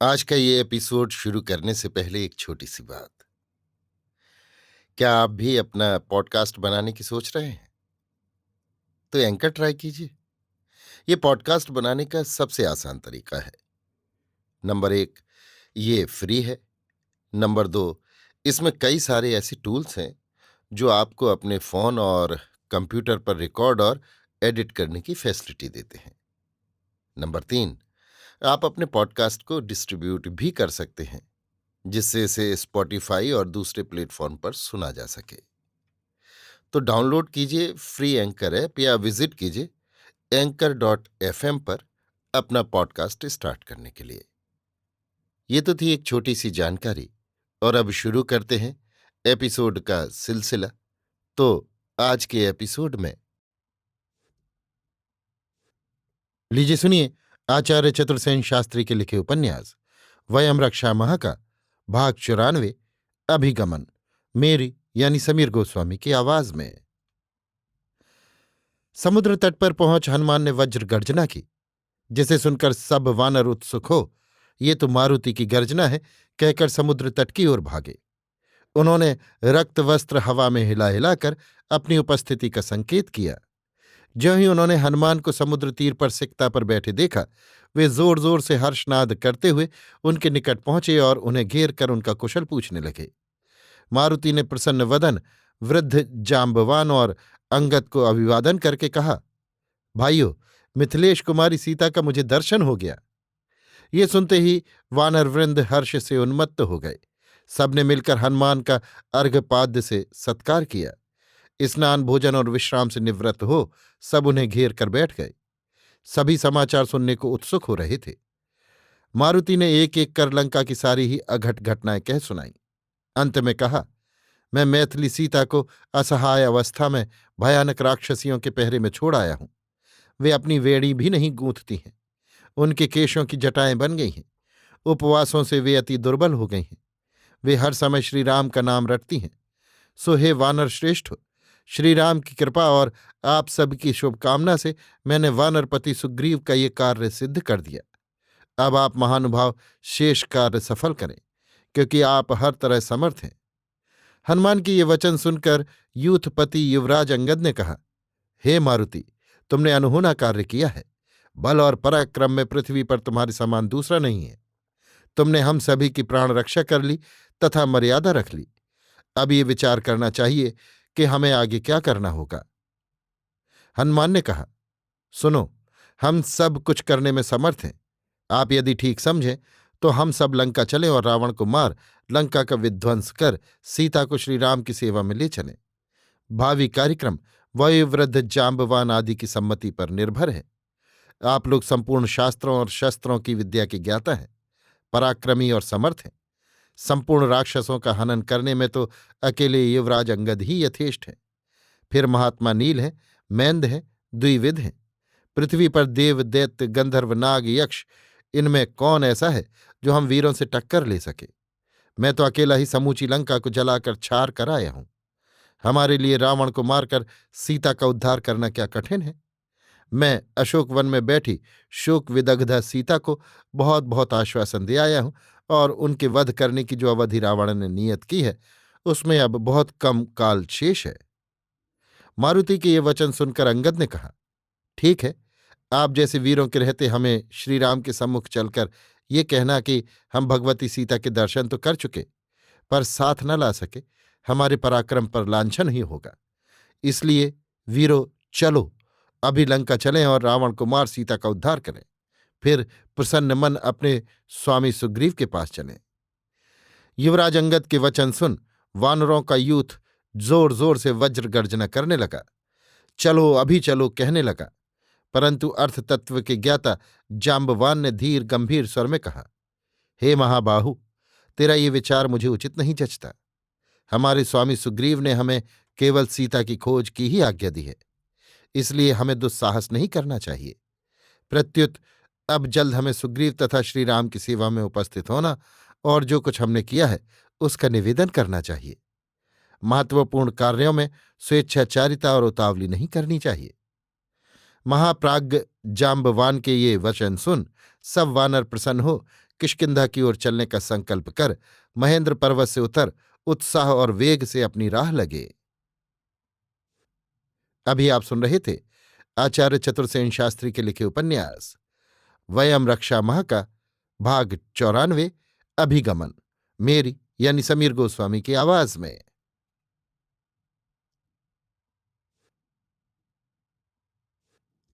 आज का ये एपिसोड शुरू करने से पहले एक छोटी सी बात। क्या आप भी अपना पॉडकास्ट बनाने की सोच रहे हैं? तो एंकर ट्राई कीजिए। ये पॉडकास्ट बनाने का सबसे आसान तरीका है। नंबर एक, ये फ्री है। नंबर दो, इसमें कई सारे ऐसे टूल्स हैं जो आपको अपने फोन और कंप्यूटर पर रिकॉर्ड और एडिट करने की फैसिलिटी देते हैं। नंबर तीन, आप अपने पॉडकास्ट को डिस्ट्रीब्यूट भी कर सकते हैं, जिससे इसे स्पॉटिफाई और दूसरे प्लेटफॉर्म पर सुना जा सके। तो डाउनलोड कीजिए फ्री एंकर ऐप या विजिट कीजिए anchor.fm पर अपना पॉडकास्ट स्टार्ट करने के लिए। ये तो थी एक छोटी सी जानकारी, और अब शुरू करते हैं एपिसोड का सिलसिला। तो आज के एपिसोड में लीजिए सुनिए आचार्य चतुर्सेन शास्त्री के लिखे उपन्यास वयम रक्षा माह का भाग 94, अभिगमन, मेरी यानी समीर गोस्वामी की आवाज में। समुद्र तट पर पहुंच हनुमान ने वज्र गर्जना की, जिसे सुनकर सब वानर उत्सुक हो, ये तो मारुति की गर्जना है, कहकर समुद्र तट की ओर भागे। उन्होंने रक्त वस्त्र हवा में हिला हिलाकर अपनी उपस्थिति का संकेत किया। ज्यों ही उन्होंने हनुमान को समुद्र तीर पर सिकता पर बैठे देखा, वे जोर जोर से हर्षनाद करते हुए उनके निकट पहुंचे और उन्हें घेर कर उनका कुशल पूछने लगे। मारुति ने प्रसन्न वदन वृद्ध जाम्बवान और अंगद को अभिवादन करके कहा, भाइयों, मिथिलेश कुमारी सीता का मुझे दर्शन हो गया। ये सुनते ही वानर वृंद हर्ष से उन्मत्त हो गए। सबने मिलकर हनुमान का अर्घपाद्य से सत्कार किया। स्नान भोजन और विश्राम से निवृत्त हो सब उन्हें घेर कर बैठ गए। सभी समाचार सुनने को उत्सुक हो रहे थे। मारुति ने एक एक कर लंका की सारी ही अघट घटनाएं कह सुनाई। अंत में कहा, मैं मैथिली सीता को असहाय अवस्था में भयानक राक्षसियों के पहरे में छोड़ आया हूं। वे अपनी वेड़ी भी नहीं गूंथती हैं। उनके केशों की जटाएं बन गई हैं। उपवासों से वे अति दुर्बल हो गई हैं। वे हर समय श्री राम का नाम रटती हैं। सो हे वानर श्रेष्ठ, श्री राम की कृपा और आप सबकी शुभकामना से मैंने वानरपति सुग्रीव का ये कार्य सिद्ध कर दिया। अब आप महानुभाव शेष कार्य सफल करें, क्योंकि आप हर तरह समर्थ हैं। हनुमान की ये वचन सुनकर यूथपति युवराज अंगद ने कहा, हे मारुति, तुमने अनहोना कार्य किया है। बल और पराक्रम में पृथ्वी पर तुम्हारे समान दूसरा नहीं है। तुमने हम सभी की प्राण रक्षा कर ली तथा मर्यादा रख ली। अब ये विचार करना चाहिए कि हमें आगे क्या करना होगा। हनुमान ने कहा, सुनो, हम सब कुछ करने में समर्थ हैं। आप यदि ठीक समझें तो हम सब लंका चलें और रावण को मार लंका का विध्वंस कर सीता को श्री राम की सेवा में ले चलें। भावी कार्यक्रम वयोवृद्ध जाम्बवान आदि की सम्मति पर निर्भर है। आप लोग संपूर्ण शास्त्रों और शस्त्रों की विद्या के ज्ञाता हैं, पराक्रमी और समर्थ हैं। संपूर्ण राक्षसों का हनन करने में तो अकेले युवराज अंगद ही यथेष्ट हैं। फिर महात्मा नील हैं, मैंद हैं, द्विविध हैं। पृथ्वी पर देव दैत्य गंधर्व नाग यक्ष, इनमें कौन ऐसा है जो हम वीरों से टक्कर ले सके। मैं तो अकेला ही समूची लंका को जलाकर छार कर आया हूं। हमारे लिए रावण को मारकर सीता का उद्धार करना क्या कठिन है। मैं अशोक वन में बैठी शोक विदग्धा सीता को बहुत बहुत आश्वासन दे आया हूं, और उनके वध करने की जो अवधि रावण ने नियत की है उसमें अब बहुत कम काल शेष है। मारुति के ये वचन सुनकर अंगद ने कहा, ठीक है, आप जैसे वीरों के रहते हमें श्री राम के सम्मुख चलकर ये कहना कि हम भगवती सीता के दर्शन तो कर चुके, पर साथ न ला सके, हमारे पराक्रम पर लांछन ही होगा। इसलिए वीरो, चलो अभी लंका चलें और रावण को मार सीता का उद्धार करें। फिर प्रसन्न मन अपने स्वामी सुग्रीव के पास चलें। युवराज अंगद के वचन सुन वानरों का यूथ जोर जोर से वज्र गर्जना करने लगा। चलो अभी चलो कहने लगा, परंतु अर्थ तत्व के ज्ञाता जाम्बवान ने धीर गंभीर स्वर में कहा, हे महाबाहु, तेरा ये विचार मुझे उचित नहीं जचता। हमारे स्वामी सुग्रीव ने हमें केवल सीता की खोज की ही आज्ञा दी है, इसलिए हमें दुस्साहस नहीं करना चाहिए। प्रत्युत अब जल्द हमें सुग्रीव तथा श्री राम की सेवा में उपस्थित होना और जो कुछ हमने किया है उसका निवेदन करना चाहिए। महत्वपूर्ण कार्यों में स्वेच्छाचारिता और उतावली नहीं करनी चाहिए। महाप्राज्ञ जाम्बवान के ये वचन सुन सब वानर प्रसन्न हो किष्किंधा की ओर चलने का संकल्प कर महेंद्र पर्वत से उतर उत्साह और वेग से अपनी राह लगे। अभी आप सुन रहे थे आचार्य चतुर्सेन शास्त्री के लिखे उपन्यास वयम रक्षा माह का भाग 94 अभिगमन, मेरी यानी समीर गोस्वामी की आवाज में।